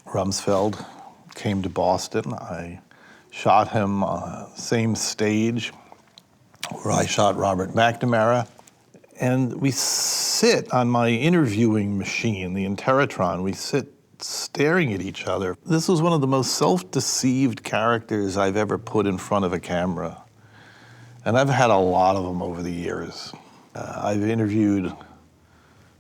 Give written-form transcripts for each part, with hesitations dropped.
Rumsfeld came to Boston. I shot him same stage where I shot Robert McNamara. And we sit on my interviewing machine, the Interrotron, we sit staring at each other. This was one of the most self-deceived characters I've ever put in front of a camera. And I've had a lot of them over the years. I've interviewed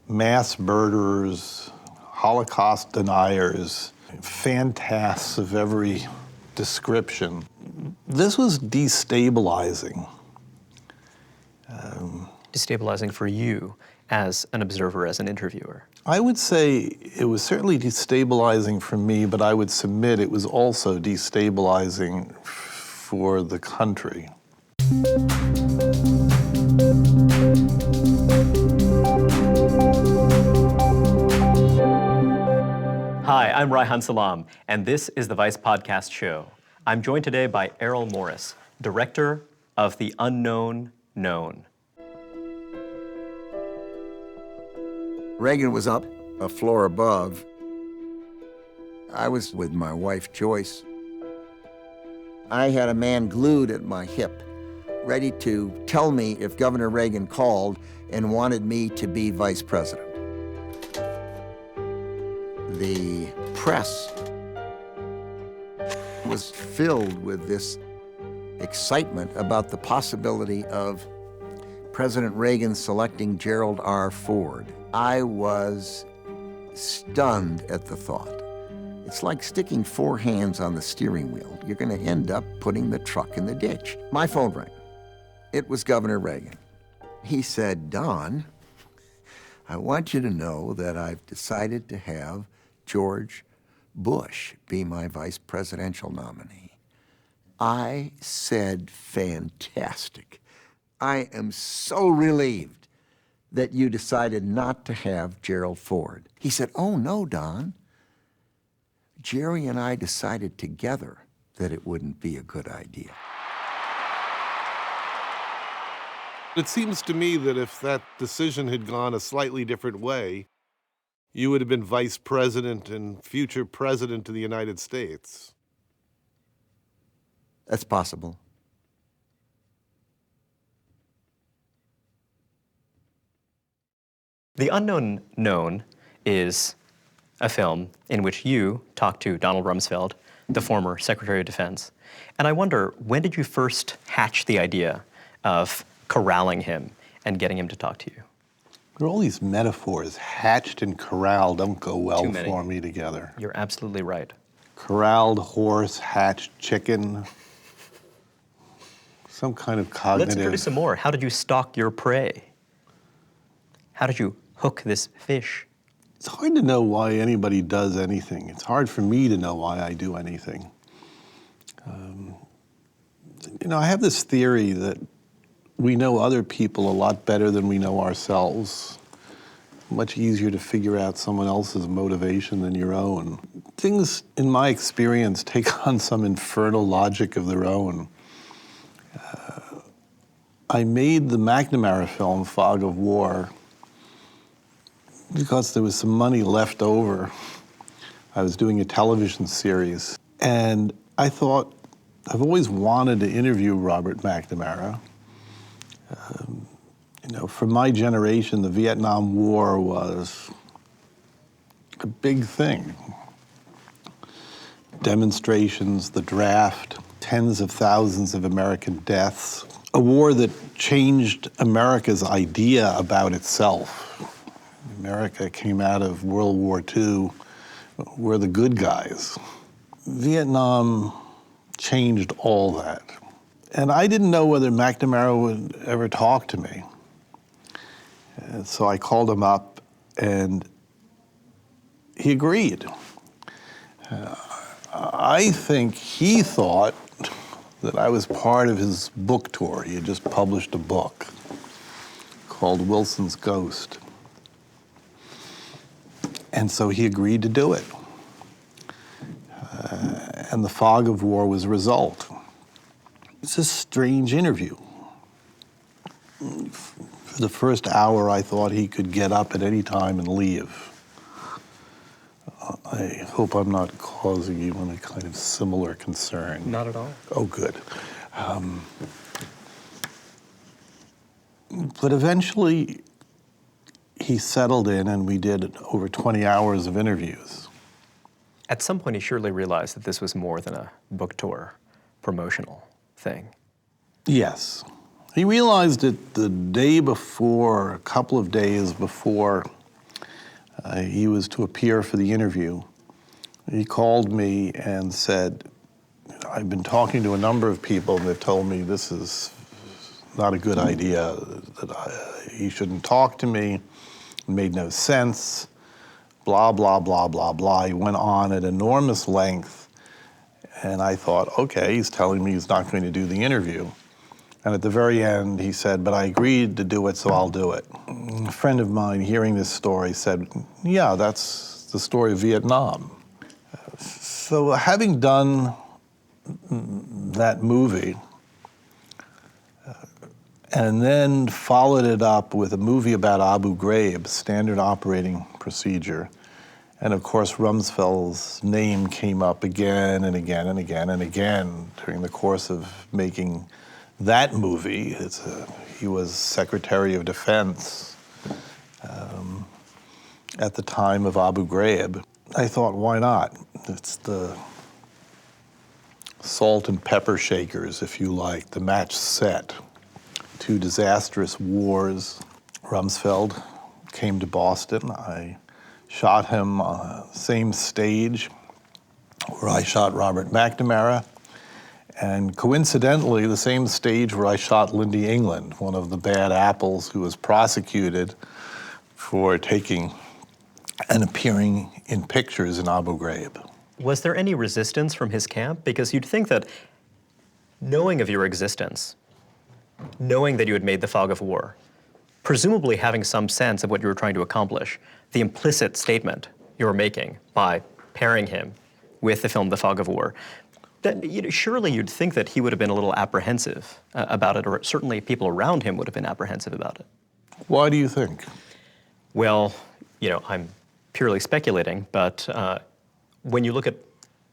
mass murderers, Holocaust deniers, fantasts of every description. This was destabilizing. Destabilizing for you as an observer, as an interviewer? I would say it was certainly destabilizing for me, but I would submit it was also destabilizing for the country. Hi, I'm Reihan Salam, and this is the Vice Podcast Show. I'm joined today by Errol Morris, director of The Unknown Known. Reagan was up a floor above. I was with my wife, Joyce. I had a man glued at my hip, ready to tell me if Governor Reagan called and wanted me to be vice president. The press was filled with this excitement about the possibility of President Reagan selecting Gerald R. Ford. I was stunned at the thought. It's like sticking four hands on the steering wheel. You're going to end up putting the truck in the ditch. My phone rang. It was Governor Reagan. He said, "Don, I want you to know that I've decided to have George Bush be my vice presidential nominee." I said, "Fantastic. I am so relieved that you decided not to have Gerald Ford." He said, "Oh, no, Don. Jerry and I decided together that it wouldn't be a good idea." It seems to me that if that decision had gone a slightly different way, you would have been vice president and future president of the United States. That's possible. The Unknown Known is a film in which you talk to Donald Rumsfeld, the former Secretary of Defense. And I wonder, when did you first hatch the idea of corralling him and getting him to talk to you? There are all these metaphors. Hatched and corral don't go well Too many. for me together. You're absolutely right. Corralled horse, hatched chicken. Some kind of cognitive... Let's introduce some more. How did you stalk your prey? How did you hook this fish? It's hard to know why anybody does anything. It's hard for me to know why I do anything. I have this theory that we know other people a lot better than we know ourselves. Much easier to figure out someone else's motivation than your own. Things, in my experience, take on some infernal logic of their own. I made the McNamara film, Fog of War, because there was some money left over. I was doing a television series. And I thought, I've always wanted to interview Robert McNamara. For my generation, the Vietnam War was a big thing. Demonstrations, the draft, tens of thousands of American deaths. A war that changed America's idea about itself. America came out of World War II, we're the good guys. Vietnam changed all that. And I didn't know whether McNamara would ever talk to me. And so I called him up and he agreed. I think he thought that I was part of his book tour. He had just published a book called Wilson's Ghost. And so he agreed to do it. And the Fog of War was a result. It's a strange interview. For the first hour, I thought he could get up at any time and leave. I hope I'm not causing you any kind of similar concern. Not at all. Oh, good. But eventually, he settled in, and we did over 20 hours of interviews. At some point, he surely realized that this was more than a book tour promotional thing. Yes. He realized it the day before, a couple of days before he was to appear for the interview. He called me and said, I've been talking to a number of people, and they've told me this is not a good idea, that he shouldn't talk to me. It made no sense, blah, blah, blah, blah, blah. He went on at enormous length, and I thought, okay, he's telling me he's not going to do the interview. And at the very end, he said, but I agreed to do it, so I'll do it. A friend of mine, hearing this story, said, yeah, that's the story of Vietnam. So having done that movie, and then followed it up with a movie about Abu Ghraib, standard operating procedure, and of course Rumsfeld's name came up again and again and again and again during the course of making that movie. He was Secretary of Defense at the time of Abu Ghraib. I thought, why not? It's the salt and pepper shakers, if you like, the match set. Two disastrous wars. Rumsfeld came to Boston. I shot him on the same stage where I shot Robert McNamara, and coincidentally, the same stage where I shot Lindy England, one of the bad apples who was prosecuted for taking and appearing in pictures in Abu Ghraib. Was there any resistance from his camp? Because you'd think that knowing of your existence, knowing that you had made the fog of war, presumably having some sense of what you were trying to accomplish, the implicit statement you were making by pairing him with the film The Fog of War, that, surely you'd think that he would have been a little apprehensive about it, or certainly people around him would have been apprehensive about it. Why do you think? Well, I'm purely speculating, but when you look at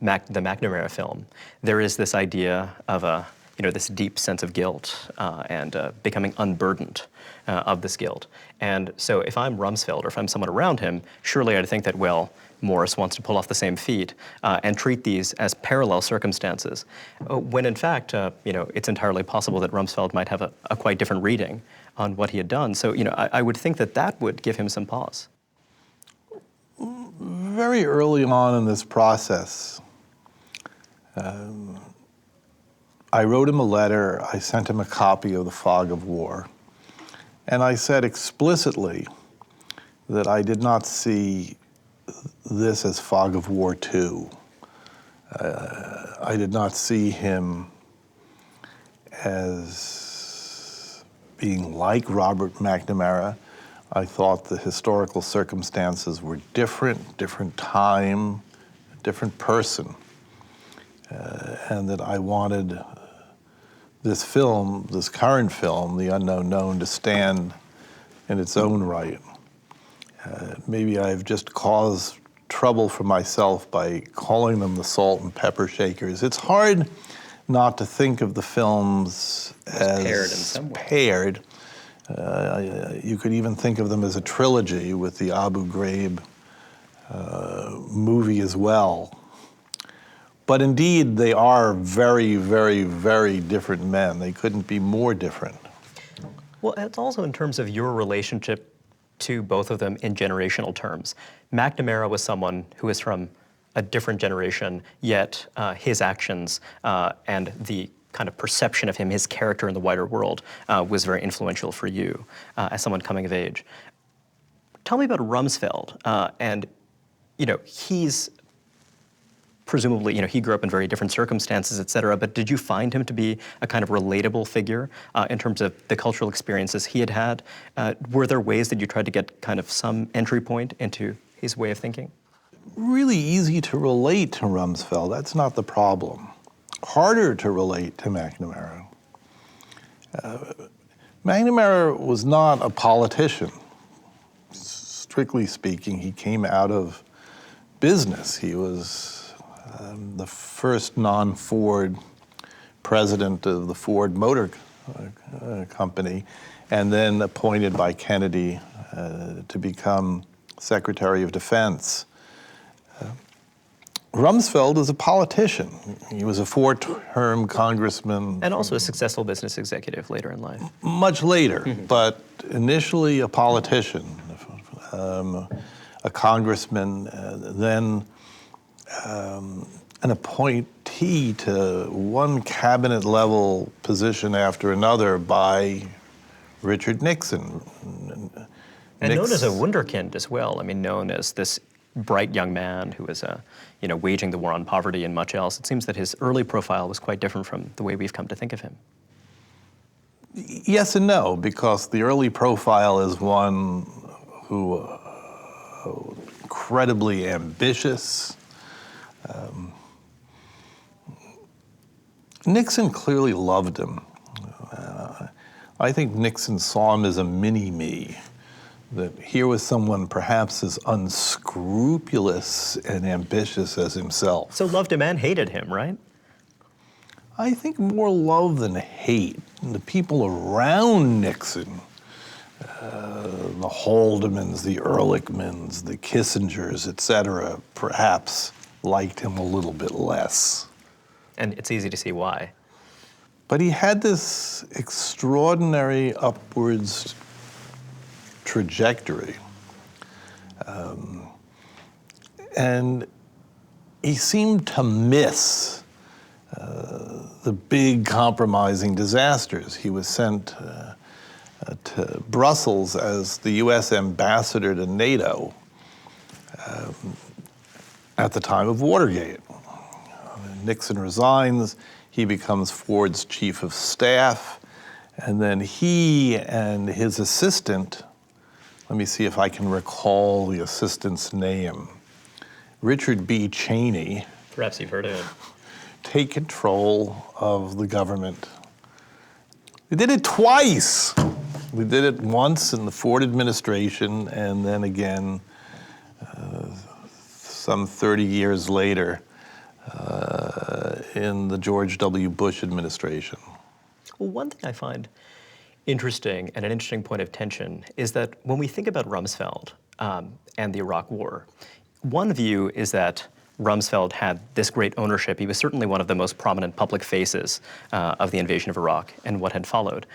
the McNamara film, there is this idea of this deep sense of guilt and becoming unburdened of this guilt. And so if I'm Rumsfeld or if I'm someone around him, surely I'd think that, well, Morris wants to pull off the same feat and treat these as parallel circumstances, when in fact, it's entirely possible that Rumsfeld might have a quite different reading on what he had done. So, I would think that that would give him some pause. Very early on in this process, I wrote him a letter, I sent him a copy of The Fog of War, and I said explicitly that I did not see this as Fog of War 2. I did not see him as being like Robert McNamara. I thought the historical circumstances were different time, different person, and that I wanted this film, this current film, The Unknown Known, to stand in its own right. Maybe I've just caused trouble for myself by calling them the salt and pepper shakers. It's hard not to think of the films as paired in some way. Paired. You could even think of them as a trilogy with the Abu Ghraib movie as well. But indeed, they are very, very, very different men. They couldn't be more different. Well, it's also in terms of your relationship to both of them in generational terms. McNamara was someone who was from a different generation, yet his actions and the kind of perception of him, his character in the wider world, was very influential for you as someone coming of age. Tell me about Rumsfeld, and he's presumably, he grew up in very different circumstances, et cetera, but did you find him to be a kind of relatable figure in terms of the cultural experiences he had had? Were there ways that you tried to get kind of some entry point into his way of thinking? Really easy to relate to Rumsfeld. That's not the problem. Harder to relate to McNamara. McNamara was not a politician. Strictly speaking, he came out of business. He was the first non-Ford president of the Ford Motor Company, and then appointed by Kennedy to become Secretary of Defense. Rumsfeld was a politician. He was a four-term congressman. And also a successful business executive later in life. Much later, but initially a politician, a congressman, then an appointee to one cabinet level position after another by Richard Nixon. And known as a wunderkind as well. I mean, known as this bright young man who was, waging the war on poverty and much else. It seems that his early profile was quite different from the way we've come to think of him. Yes and no, because the early profile is one who incredibly ambitious. Nixon clearly loved him. I think Nixon saw him as a mini-me, that here was someone perhaps as unscrupulous and ambitious as himself. So loved him and hated him, right? I think more love than hate. And the people around Nixon, the Haldemans, the Ehrlichmans, the Kissingers, etc., perhaps liked him a little bit less. And it's easy to see why. But he had this extraordinary upwards trajectory. And he seemed to miss the big compromising disasters. He was sent to Brussels as the US ambassador to NATO at the time of Watergate. Nixon resigns, he becomes Ford's chief of staff, and then he and his assistant, let me see if I can recall the assistant's name, Richard B. Cheney, Perhaps you've heard of him. take control of the government. They did it twice. We did it once in the Ford administration, and then again some 30 years later in the George W. Bush administration. Well, one thing I find interesting and an interesting point of tension is that when we think about Rumsfeld and the Iraq War, one view is that Rumsfeld had this great ownership. He was certainly one of the most prominent public faces of the invasion of Iraq and what had followed.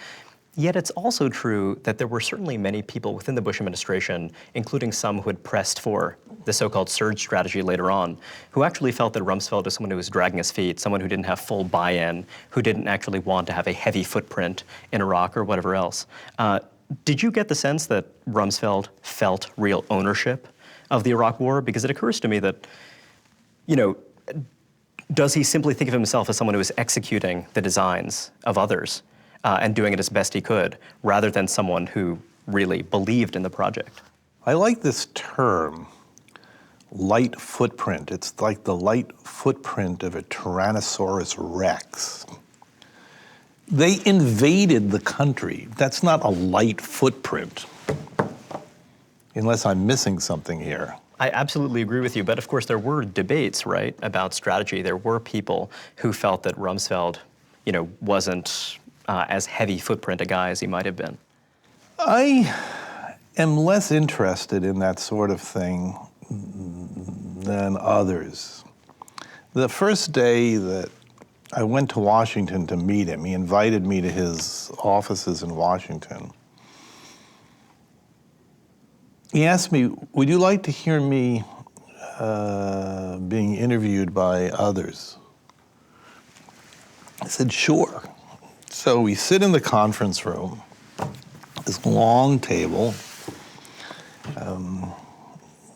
Yet it's also true that there were certainly many people within the Bush administration, including some who had pressed for the so-called surge strategy later on, who actually felt that Rumsfeld was someone who was dragging his feet, someone who didn't have full buy-in, who didn't actually want to have a heavy footprint in Iraq or whatever else. Did you get the sense that Rumsfeld felt real ownership of the Iraq War? Because it occurs to me that, does he simply think of himself as someone who was executing the designs of others and doing it as best he could, rather than someone who really believed in the project? I like this term, light footprint. It's like the light footprint of a Tyrannosaurus Rex. They invaded the country. That's not a light footprint, unless I'm missing something here. I absolutely agree with you, but of course there were debates, right, about strategy. There were people who felt that Rumsfeld, wasn't as heavy footprint a guy as he might have been. I am less interested in that sort of thing than others. The first day that I went to Washington to meet him, he invited me to his offices in Washington. He asked me, would you like to hear me being interviewed by others? I said, sure. So we sit in the conference room, this long table.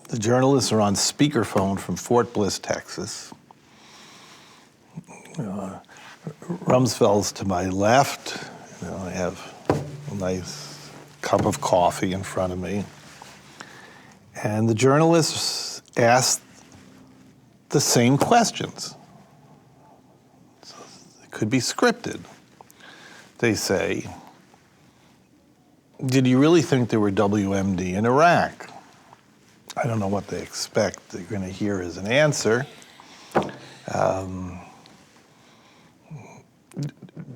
The journalists are on speakerphone from Fort Bliss, Texas. Rumsfeld's to my left. I have a nice cup of coffee in front of me. And the journalists ask the same questions. So it could be scripted. They say, did you really think there were WMD in Iraq? I don't know what they expect they're going to hear as an answer.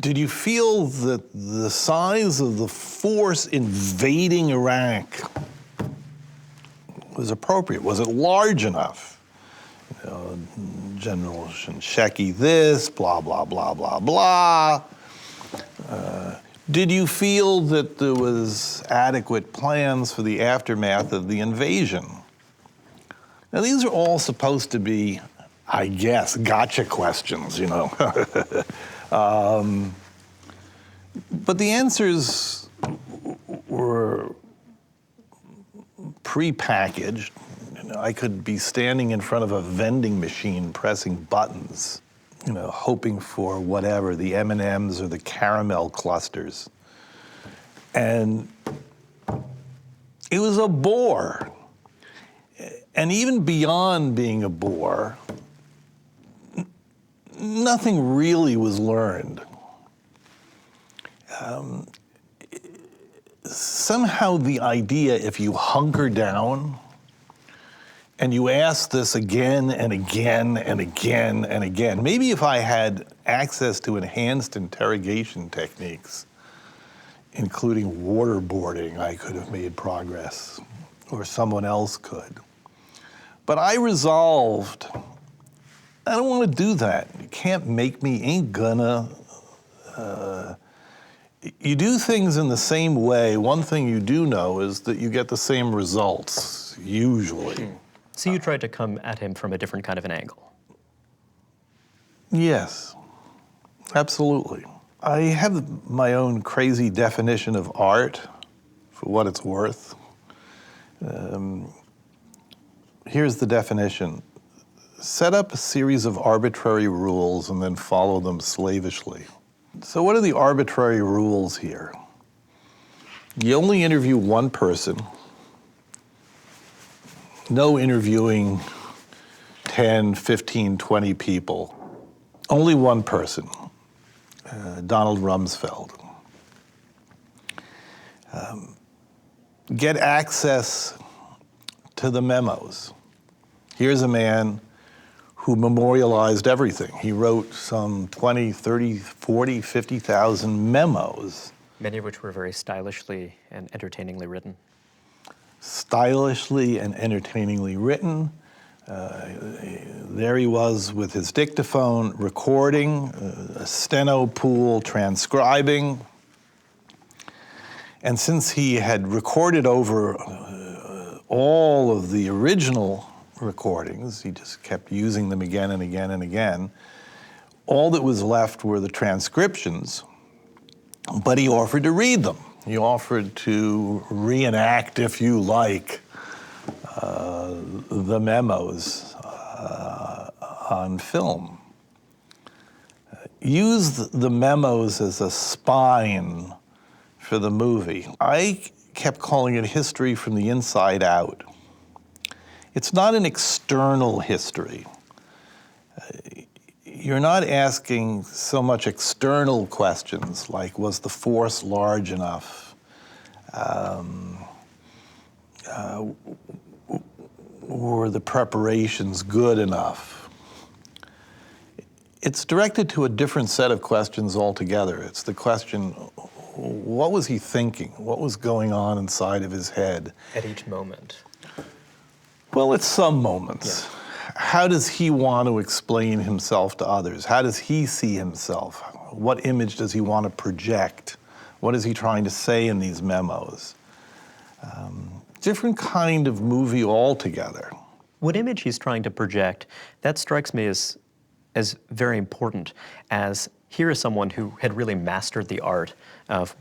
Did you feel that the size of the force invading Iraq was appropriate? Was it large enough? You know, General Shinsheki this, blah, blah, blah, blah, blah. Did you feel that there was adequate plans for the aftermath of the invasion? Now, these are all supposed to be, I guess, gotcha questions, you know. But the answers were prepackaged. You know, I could be standing in front of a vending machine pressing buttons, you know, hoping for whatever, the M&Ms or the caramel clusters. And it was a bore. And even beyond being a bore, nothing really was learned. Somehow the idea, if you hunker down and you ask this again and again and again and again, maybe if I had access to enhanced interrogation techniques, including waterboarding, I could have made progress, or someone else could. But I resolved, I don't want to do that. You can't make me, ain't gonna. You do things in the same way. One thing you do know is that you get the same results, usually. So you tried to come at him from a different kind of an angle. Yes, absolutely. I have my own crazy definition of art, for what it's worth. Here's the definition. Set up a series of arbitrary rules and then follow them slavishly. So what are the arbitrary rules here? You only interview one person. No interviewing 10, 15, 20 people. Only one person, Donald Rumsfeld. Get access to the memos. Here's a man who memorialized everything. He wrote some 20, 30, 40, 50,000 memos. Many of which were very stylishly and entertainingly written. Stylishly and entertainingly written. There he was with his dictaphone recording, a steno pool transcribing. And since he had recorded over all of the original recordings, he just kept using them again and again and again, all that was left were the transcriptions, but he offered to read them. He offered to reenact, if you like, the memos on film. Use the memos as a spine for the movie. I kept calling it history from the inside out. It's not an external history. You're not asking so much external questions like, was the force large enough? Were the preparations good enough? It's directed to a different set of questions altogether. It's the question, what was he thinking? What was going on inside of his head? At each moment. Well, at some moments. Yeah. How does he want to explain himself to others? How does he see himself? What image does he want to project? What is he trying to say in these memos? Different kind of movie altogether. What image he's trying to project, that strikes me as very important, as here is someone who had really mastered the art of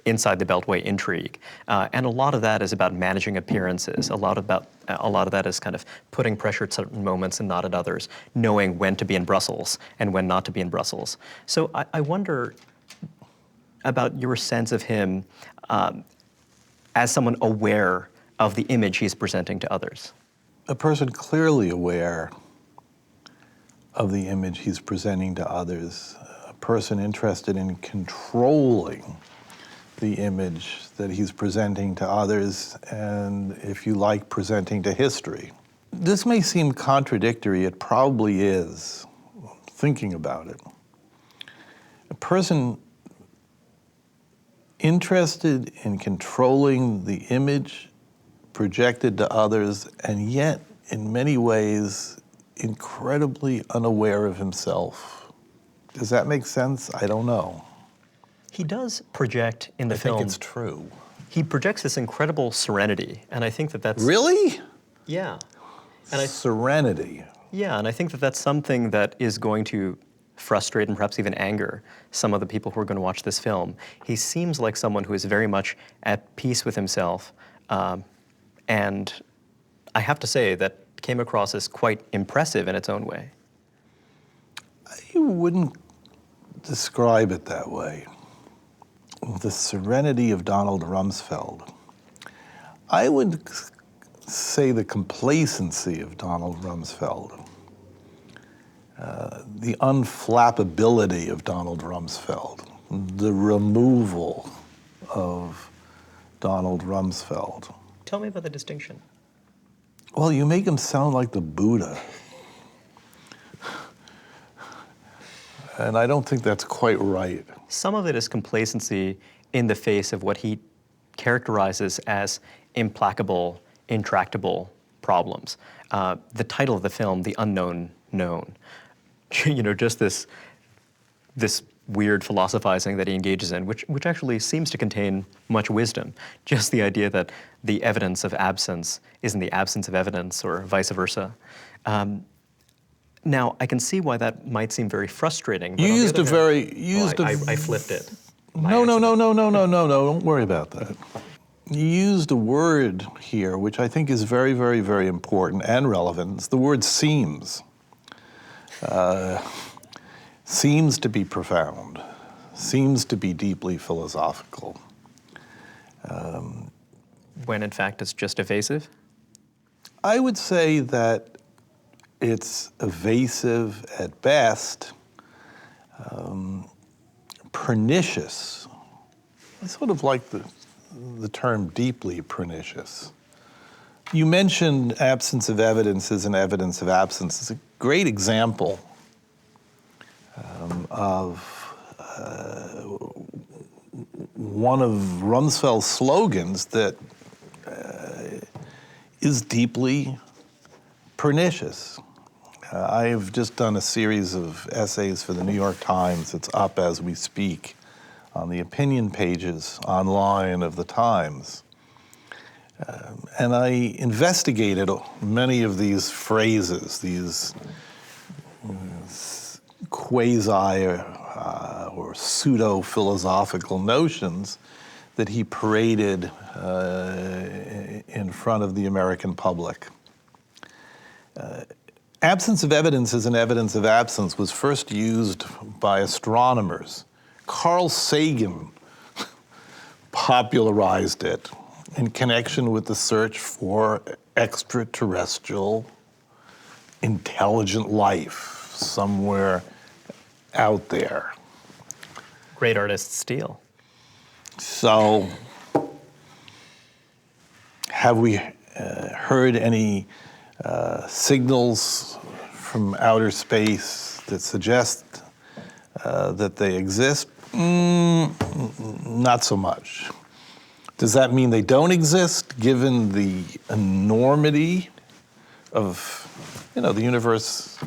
inside the Beltway intrigue. And a lot of that is about managing appearances. A lot of that is kind of putting pressure at certain moments and not at others, knowing when to be in Brussels and when not to be in Brussels. So I wonder about your sense of him as someone aware of the image he's presenting to others. A person clearly aware of the image he's presenting to others. A person interested in controlling the image that he's presenting to others, and if you like, presenting to history. This may seem contradictory, it probably is, thinking about it. A person interested in controlling the image projected to others, and yet, in many ways, incredibly unaware of himself. Does that make sense? I don't know. He does project in the film. I think it's true. He projects this incredible serenity, and I think that that's... Really? Yeah. Serenity. Yeah, and I think that that's something that is going to frustrate and perhaps even anger some of the people who are going to watch this film. He seems like someone who is very much at peace with himself, and I have to say that came across as quite impressive in its own way. I wouldn't describe it that way. The serenity of Donald Rumsfeld. I would say the complacency of Donald Rumsfeld. The unflappability of Donald Rumsfeld. The removal of Donald Rumsfeld. Tell me about the distinction. Well, you make him sound like the Buddha. And I don't think that's quite right. Some of it is complacency in the face of what he characterizes as implacable, intractable problems. The title of the film, The Unknown Known. You know, just this weird philosophizing that he engages in, which actually seems to contain much wisdom. Just the idea that the evidence of absence isn't the absence of evidence, or vice versa. Now, I can see why that might seem very frustrating. But I flipped it. No, don't worry about that. You used a word here which I think is very, very, very important and relevant. It's the word seems. Seems to be profound, seems to be deeply philosophical. When in fact it's just evasive? I would say that it's evasive at best, pernicious. I sort of like the term deeply pernicious. You mentioned absence of evidence as an evidence of absence. It's a great example of one of Rumsfeld's slogans that is deeply pernicious. I've just done a series of essays for the New York Times. It's up as we speak on the opinion pages online of the Times. And I investigated many of these phrases, these quasi or pseudo-philosophical notions that he paraded in front of the American public. Absence of evidence as an evidence of absence was first used by astronomers. Carl Sagan popularized it in connection with the search for extraterrestrial intelligent life somewhere out there. Great artists steal. So, have we heard any signals from outer space that suggest that they exist? Not so much. Does that mean they don't exist, given the enormity of, the universe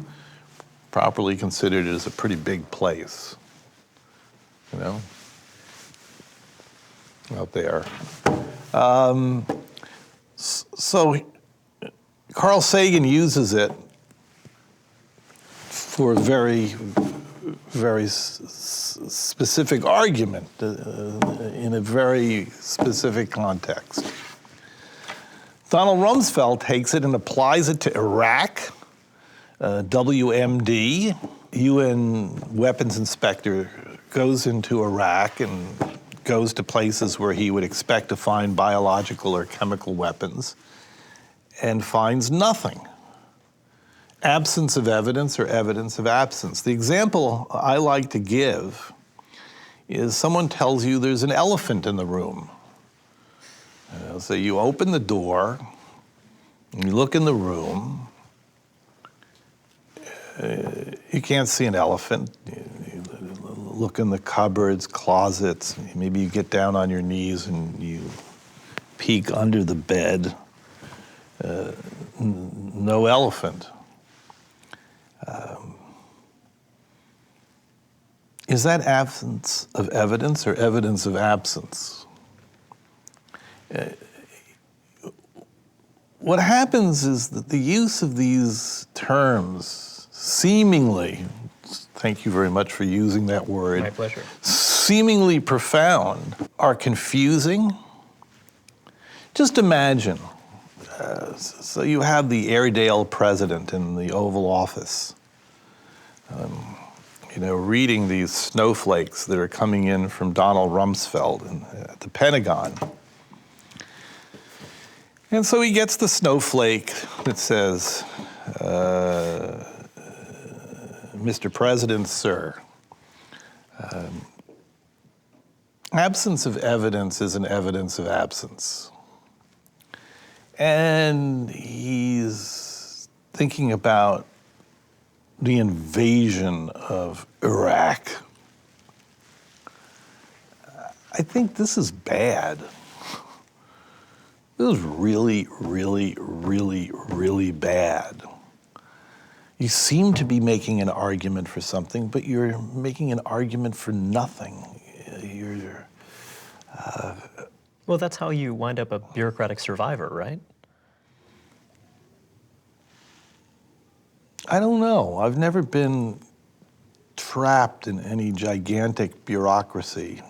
properly considered is a pretty big place, out there. So Carl Sagan uses it for a very, very specific argument in a very specific context. Donald Rumsfeld takes it and applies it to Iraq. WMD, UN weapons inspector, goes into Iraq and goes to places where he would expect to find biological or chemical weapons and finds nothing. Absence of evidence or evidence of absence. The example I like to give is someone tells you there's an elephant in the room. So you open the door, and you look in the room. You can't see an elephant. You look in the cupboards, closets. Maybe you get down on your knees and you peek under the bed. No elephant. Is that absence of evidence or evidence of absence? What happens is that the use of these terms seemingly, thank you very much for using that word. My pleasure. Seemingly profound are confusing. Just imagine, so you have the Airedale president in the Oval Office, reading these snowflakes that are coming in from Donald Rumsfeld at the Pentagon. And so he gets the snowflake that says, Mr. President, sir, absence of evidence is an evidence of absence. And he's thinking about the invasion of Iraq. I think this is bad. This is really, really, really, really bad. You seem to be making an argument for something, but you're making an argument for nothing. Well, that's how you wind up a bureaucratic survivor, right? I don't know. I've never been trapped in any gigantic bureaucracy.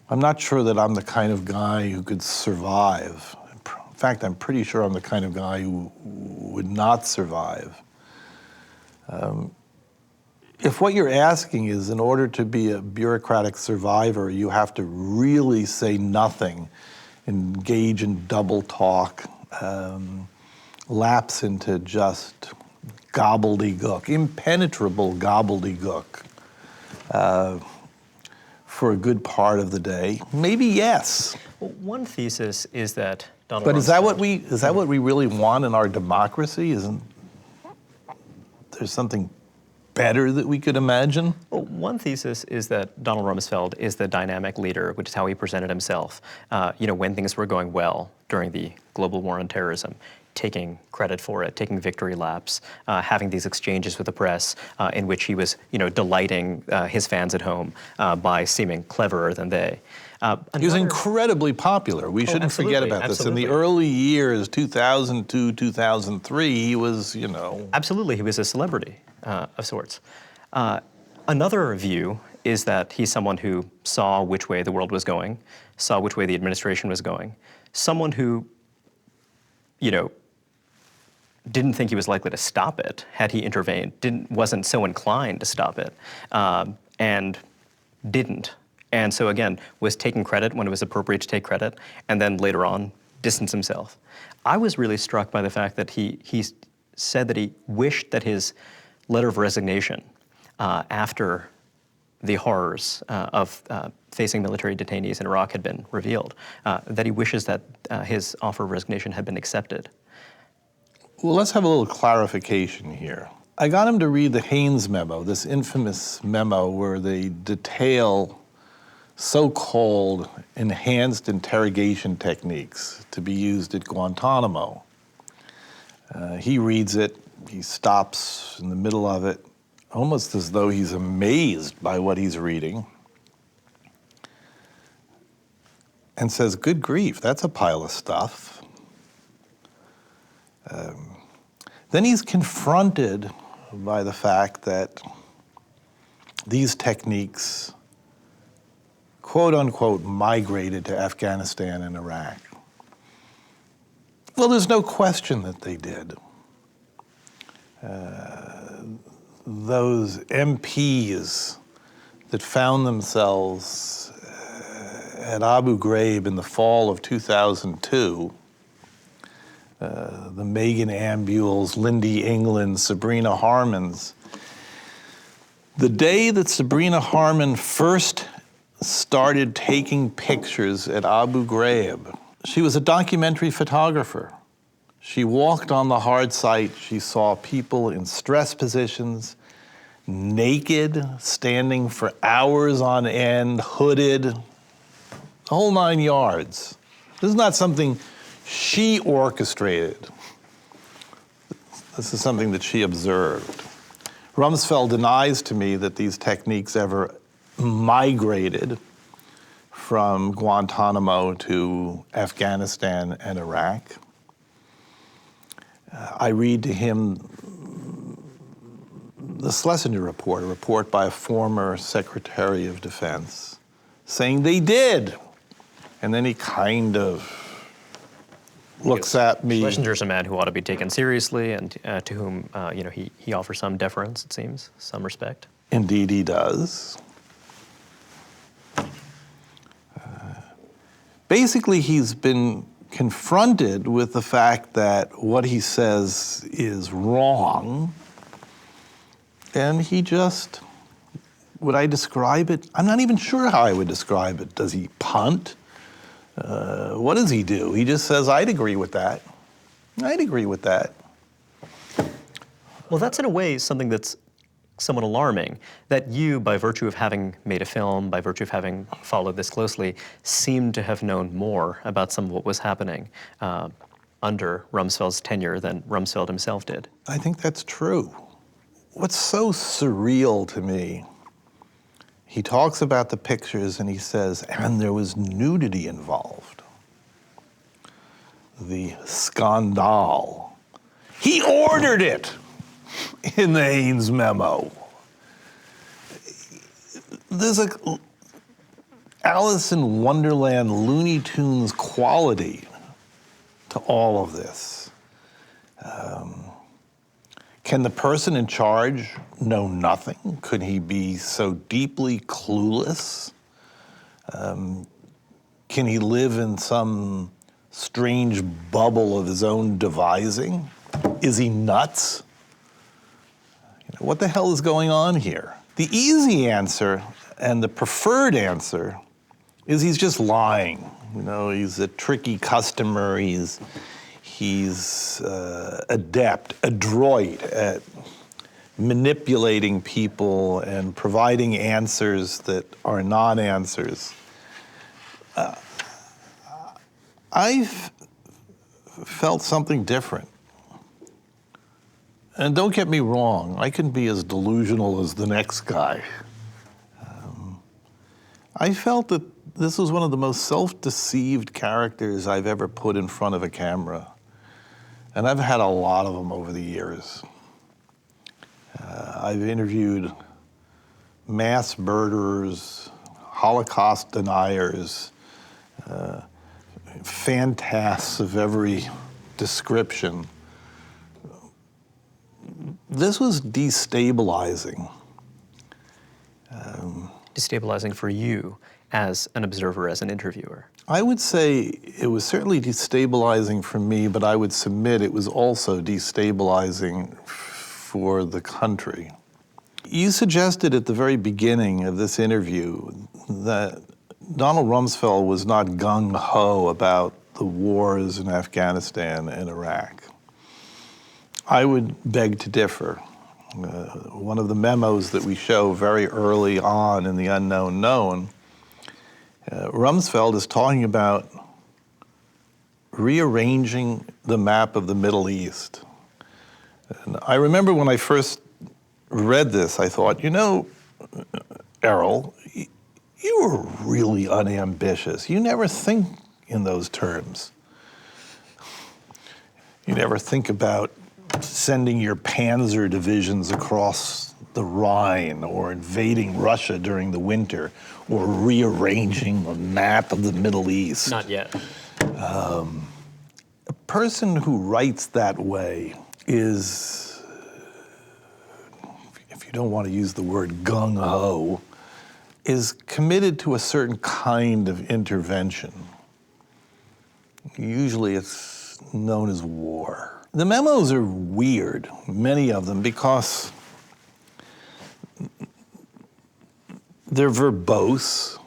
I'm not sure that I'm the kind of guy who could survive. In fact, I'm pretty sure I'm the kind of guy who would not survive. If what you're asking is, in order to be a bureaucratic survivor, you have to really say nothing, engage in double talk, lapse into just gobbledygook, impenetrable gobbledygook for a good part of the day, maybe yes. Well, one thesis is that Donald But Rumsfeld, is that what we really want in our democracy? Isn't there something better that we could imagine? Well, one thesis is that Donald Rumsfeld is the dynamic leader, which is how he presented himself. When things were going well during the global war on terrorism, taking credit for it, taking victory laps, having these exchanges with the press in which he was, delighting his fans at home by seeming cleverer than they. He was incredibly popular. We shouldn't forget about this. In the early years, 2002, 2003, he was, Absolutely, he was a celebrity of sorts. Another view is that he's someone who saw which way the world was going, saw which way the administration was going, someone who, didn't think he was likely to stop it had he intervened, wasn't so inclined to stop it, and didn't. And so again, was taking credit when it was appropriate to take credit, and then later on, distanced himself. I was really struck by the fact that he said that he wished that his letter of resignation after the horrors of facing military detainees in Iraq had been revealed, that he wishes that his offer of resignation had been accepted. Well, let's have a little clarification here. I got him to read the Haynes memo, this infamous memo where they detail so-called enhanced interrogation techniques to be used at Guantanamo. He reads it, he stops in the middle of it, almost as though he's amazed by what he's reading, and says, good grief, that's a pile of stuff. Then he's confronted by the fact that these techniques, quote unquote, migrated to Afghanistan and Iraq. Well, there's no question that they did. Those MPs that found themselves at Abu Ghraib in the fall of 2002, the Megan Ambules, Lindy England, Sabrina Harmons, The day that Sabrina Harmon first started taking pictures at Abu Ghraib, she was a documentary photographer. She walked on the hard site. She saw people in stress positions, naked, standing for hours on end, hooded, the whole 9 yards. This is not something she orchestrated. This is something that she observed. Rumsfeld denies to me that these techniques ever migrated from Guantanamo to Afghanistan and Iraq. I read to him the Schlesinger report, a report by a former Secretary of Defense, saying they did. And then he kind of looks at me. Schlesinger's a man who ought to be taken seriously and to whom he offers some deference, it seems, some respect. Indeed he does. Basically, he's been confronted with the fact that what he says is wrong, and he just, would I describe it? I'm not even sure how I would describe it. Does he punt? What does he do? He just says, I'd agree with that. I'd agree with that. Well, that's in a way something that's somewhat alarming, that you, by virtue of having made a film, by virtue of having followed this closely, seem to have known more about some of what was happening under Rumsfeld's tenure than Rumsfeld himself did. I think that's true. What's so surreal to me, he talks about the pictures and he says, and there was nudity involved. The scandal. He ordered it in the Haynes memo. There's a Alice in Wonderland Looney Tunes quality to all of this. Can the person in charge know nothing? Could he be so deeply clueless? Can he live in some strange bubble of his own devising? Is he nuts? What the hell is going on here? The easy answer and the preferred answer is he's just lying. He's a tricky customer. He's adroit at manipulating people and providing answers that are non-answers. I've felt something different. And don't get me wrong, I can be as delusional as the next guy. I felt that this was one of the most self-deceived characters I've ever put in front of a camera. And I've had a lot of them over the years. I've interviewed mass murderers, Holocaust deniers, fantasts of every description. This was destabilizing. Destabilizing for you as an observer, as an interviewer? I would say it was certainly destabilizing for me, but I would submit it was also destabilizing for the country. You suggested at the very beginning of this interview that Donald Rumsfeld was not gung-ho about the wars in Afghanistan and Iraq. I would beg to differ. One of the memos that we show very early on in The Unknown Known, Rumsfeld is talking about rearranging the map of the Middle East. And I remember when I first read this, I thought, Errol, you were really unambitious. You never think in those terms. You never think about sending your panzer divisions across the Rhine or invading Russia during the winter or rearranging the map of the Middle East. Not yet. A person who writes that way is, if you don't want to use the word gung-ho, is committed to a certain kind of intervention. Usually it's known as war. The memos are weird, many of them, because They're verbose.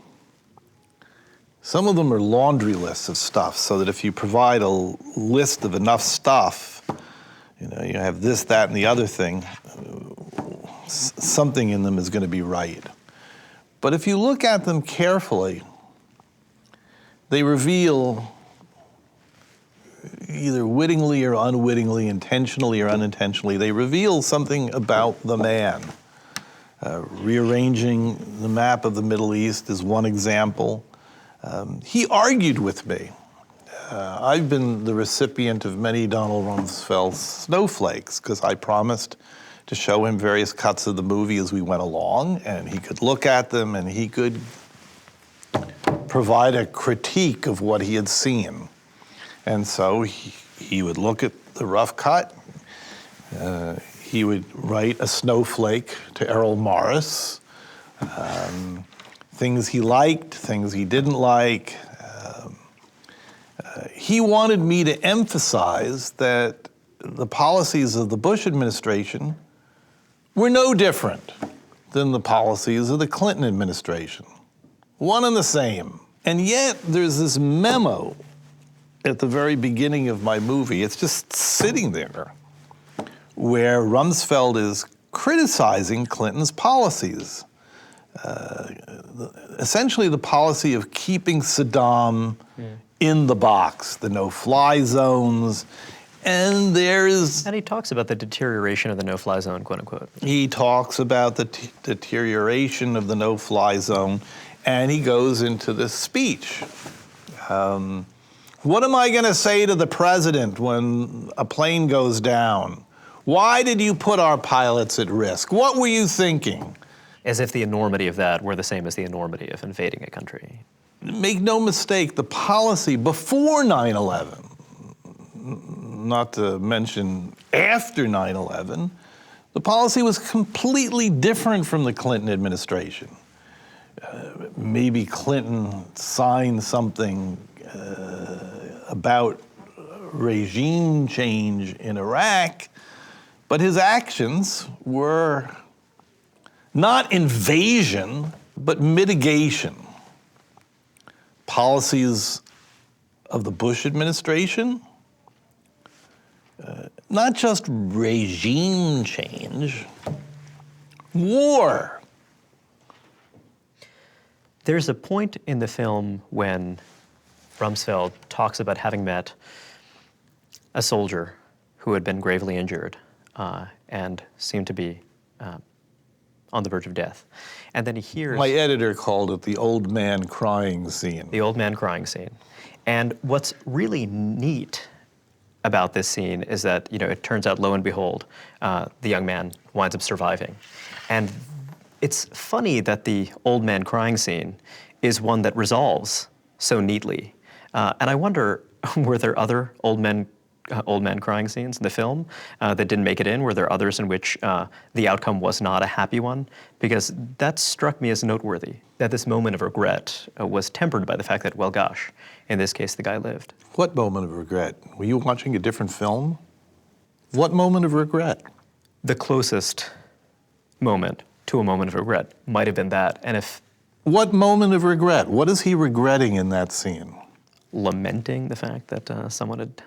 Some of them are laundry lists of stuff, so that if you provide a list of enough stuff, you have this, that, and the other thing, something in them is going to be right. But if you look at them carefully, they reveal, either wittingly or unwittingly, intentionally or unintentionally, they reveal something about the man. Rearranging the map of the Middle East is one example. He argued with me. I've been the recipient of many Donald Rumsfeld snowflakes because I promised to show him various cuts of the movie as we went along, and he could look at them and he could provide a critique of what he had seen. And so he would look at the rough cut. He would write a snowflake to Errol Morris, things he liked, things he didn't like. He wanted me to emphasize that the policies of the Bush administration were no different than the policies of the Clinton administration. One and the same. And yet there's this memo at the very beginning of my movie. It's just sitting there, where Rumsfeld is criticizing Clinton's policies. Essentially the policy of keeping Saddam in the box, the no-fly zones, and And he talks about the deterioration of the no-fly zone, quote unquote. He talks about the deterioration of the no-fly zone, and he goes into this speech. What am I going to say to the president when a plane goes down? Why did you put our pilots at risk? What were you thinking? As if the enormity of that were the same as the enormity of invading a country. Make no mistake, the policy before 9/11, not to mention after 9/11, the policy was completely different from the Clinton administration. Maybe Clinton signed something about regime change in Iraq, but his actions were not invasion, but mitigation. Policies of the Bush administration, not just regime change, war. There's a point in the film when Rumsfeld talks about having met a soldier who had been gravely injured and seemed to be on the verge of death. And then he hears... My editor called it the old man crying scene. The old man crying scene. And what's really neat about this scene is that, it turns out, lo and behold, the young man winds up surviving. And it's funny that the old man crying scene is one that resolves so neatly. And I wonder, were there other old man crying scenes in the film that didn't make it in? Were there others in which the outcome was not a happy one? Because that struck me as noteworthy, that this moment of regret was tempered by the fact that, well, gosh, in this case, the guy lived. What moment of regret? Were you watching a different film? What moment of regret? The closest moment to a moment of regret might have been that. And if... What moment of regret? What is he regretting in that scene? Lamenting the fact that someone had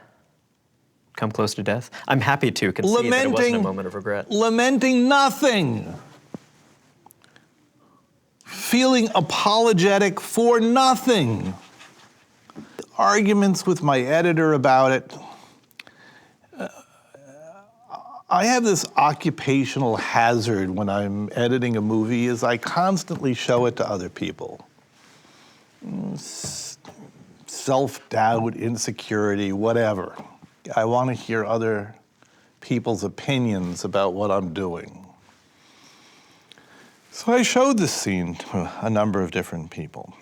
come close to death. I'm happy to concede that it wasn't a moment of regret. Lamenting nothing. Feeling apologetic for nothing. Arguments with my editor about it. I have this occupational hazard when I'm editing a movie is I constantly show it to other people. Self-doubt, insecurity, whatever. I want to hear other people's opinions about what I'm doing. So I showed this scene to a number of different people.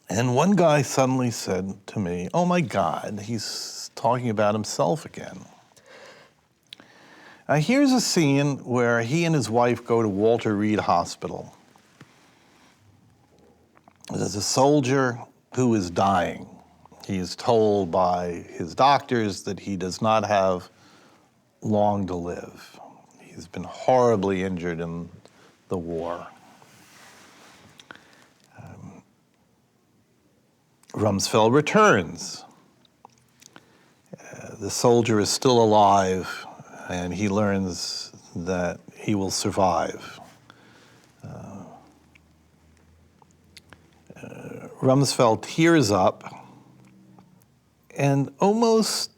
And one guy suddenly said to me, "Oh my God, he's talking about himself again." Now here's a scene where he and his wife go to Walter Reed Hospital. There's a soldier who is dying. He is told by his doctors that he does not have long to live. He's been horribly injured in the war. Rumsfeld returns. The soldier is still alive, and he learns that he will survive. Rumsfeld tears up and almost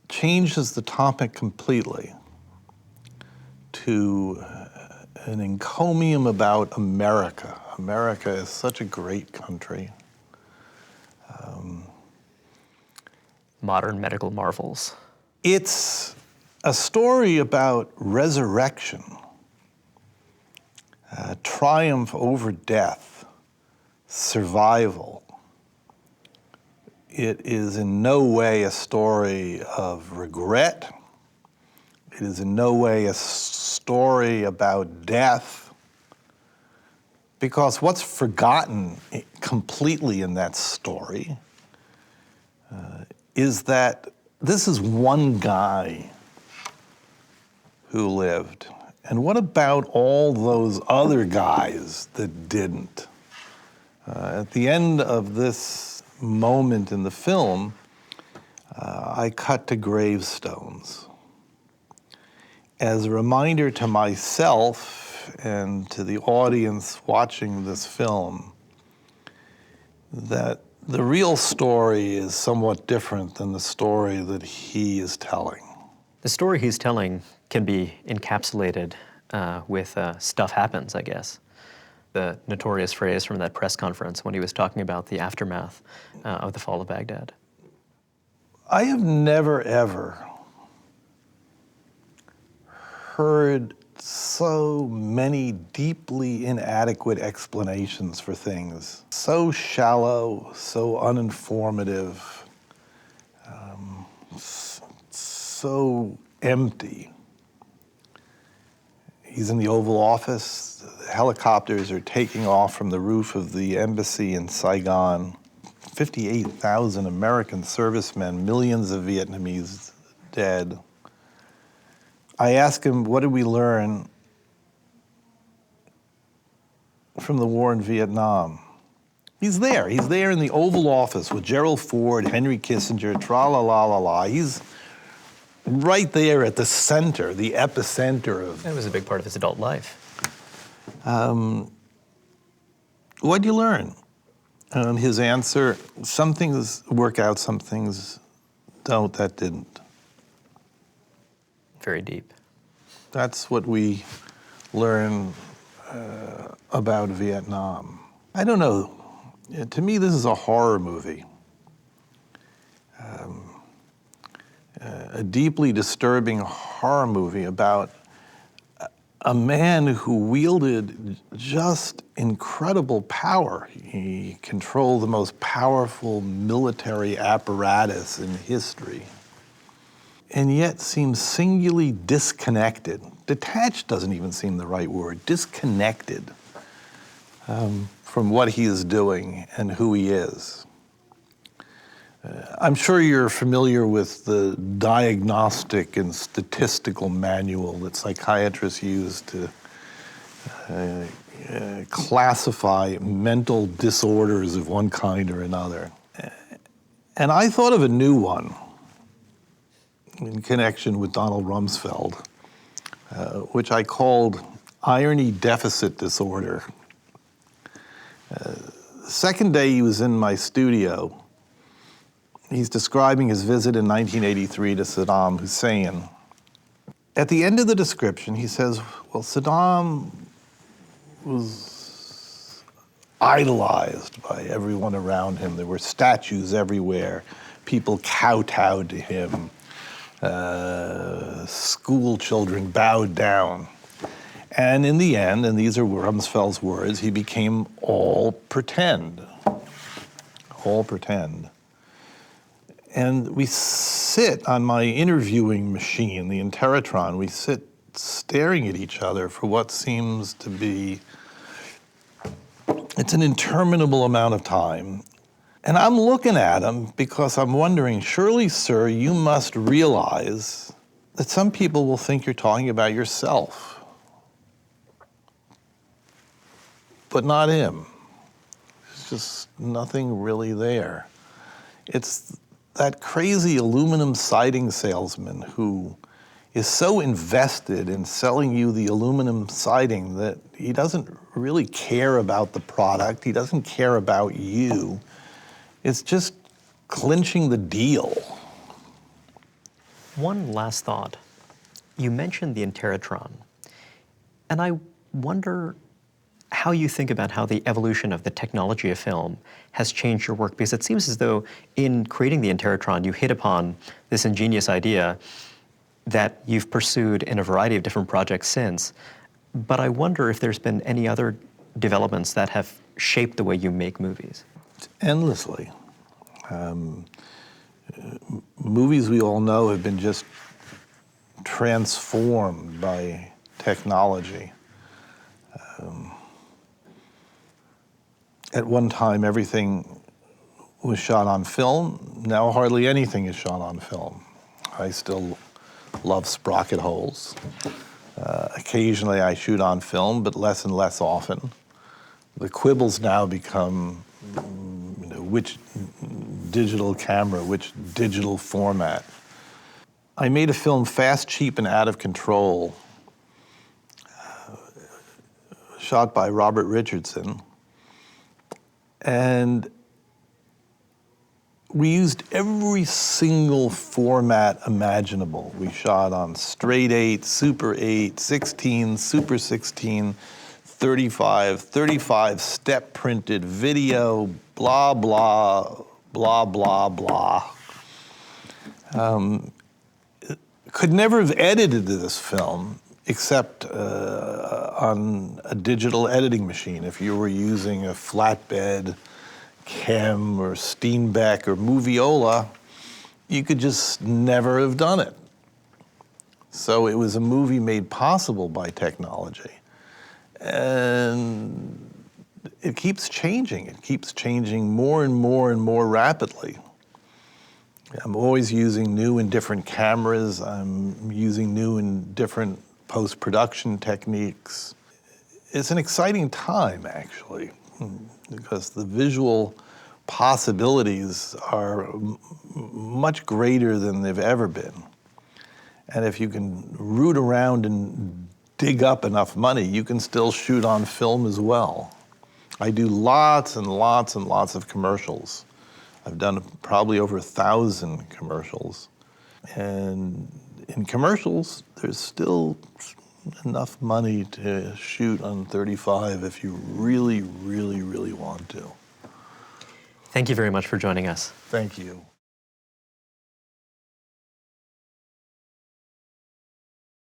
changes the topic completely to an encomium about America. America is such a great country. Modern medical marvels. It's a story about resurrection, triumph over death, survival. It is in no way a story of regret. It is in no way a story about death, because what's forgotten completely in that story is that this is one guy who lived. And what about all those other guys that didn't? At the end of this moment in the film, I cut to gravestones as a reminder to myself and to the audience watching this film that the real story is somewhat different than the story that he is telling. The story he's telling can be encapsulated with stuff happens, I guess. The notorious phrase from that press conference when he was talking about the aftermath of the fall of Baghdad. I have never, ever heard so many deeply inadequate explanations for things. So shallow, so uninformative, so empty. He's in the Oval Office. The helicopters are taking off from the roof of the embassy in Saigon. 58,000 American servicemen, millions of Vietnamese dead. I asked him, what did we learn from the war in Vietnam? He's there in the Oval Office with Gerald Ford, Henry Kissinger, tra-la-la-la-la. He's right there at the center, the epicenter of... It was a big part of his adult life. What'd you learn? And his answer, some things work out, some things don't, that didn't. Very deep. That's what we learn about Vietnam. I don't know. To me, this is a horror movie. A deeply disturbing horror movie about a man who wielded just incredible power. He controlled the most powerful military apparatus in history, and yet seems singularly disconnected. Detached doesn't even seem the right word. Disconnected from what he is doing and who he is. I'm sure you're familiar with the diagnostic and statistical manual that psychiatrists use to classify mental disorders of one kind or another. And I thought of a new one in connection with Donald Rumsfeld, which I called irony deficit disorder. The second day he was in my studio, he's describing his visit in 1983 to Saddam Hussein. At the end of the description, he says, well, Saddam was idolized by everyone around him. There were statues everywhere. People kowtowed to him. School children bowed down. And in the end, and these are Rumsfeld's words, he became all pretend. All pretend. And we sit on my interviewing machine, the Interrotron, we sit staring at each other for what seems to be, it's an interminable amount of time. And I'm looking at him because I'm wondering, surely, sir, you must realize that some people will think you're talking about yourself, but not him. It's just nothing really there. It's that crazy aluminum siding salesman who is so invested in selling you the aluminum siding that he doesn't really care about the product, he doesn't care about you. It's just clinching the deal. One last thought. You mentioned the Interrotron, and I wonder how you think about how the evolution of the technology of film has changed your work, because it seems as though in creating the Interrotron, you hit upon this ingenious idea that you've pursued in a variety of different projects since. But I wonder if there's been any other developments that have shaped the way you make movies. Endlessly. Movies we all know have been just transformed by technology. At one time, everything was shot on film. Now hardly anything is shot on film. I still love sprocket holes. Occasionally I shoot on film, but less and less often. The quibbles now become which digital camera, which digital format. I made a film, Fast, Cheap, and Out of Control, shot by Robert Richardson. And we used every single format imaginable. We shot on straight 8, Super 8, 16, Super 16, 35 step printed video, blah, blah, blah, blah, blah. Could never have edited this film except on a digital editing machine. If you were using a flatbed, Chem or Steenbeck or Moviola, you could just never have done it. So it was a movie made possible by technology. And it keeps changing. It keeps changing more and more and more rapidly. I'm always using new and different cameras. I'm using new and different post-production techniques. It's an exciting time, actually, because the visual possibilities are much greater than they've ever been. And if you can root around and dig up enough money, you can still shoot on film as well. I do lots and lots and lots of commercials. I've done probably over 1,000 commercials. And in commercials, there's still enough money to shoot on 35 if you really, really, really want to. Thank you very much for joining us. Thank you.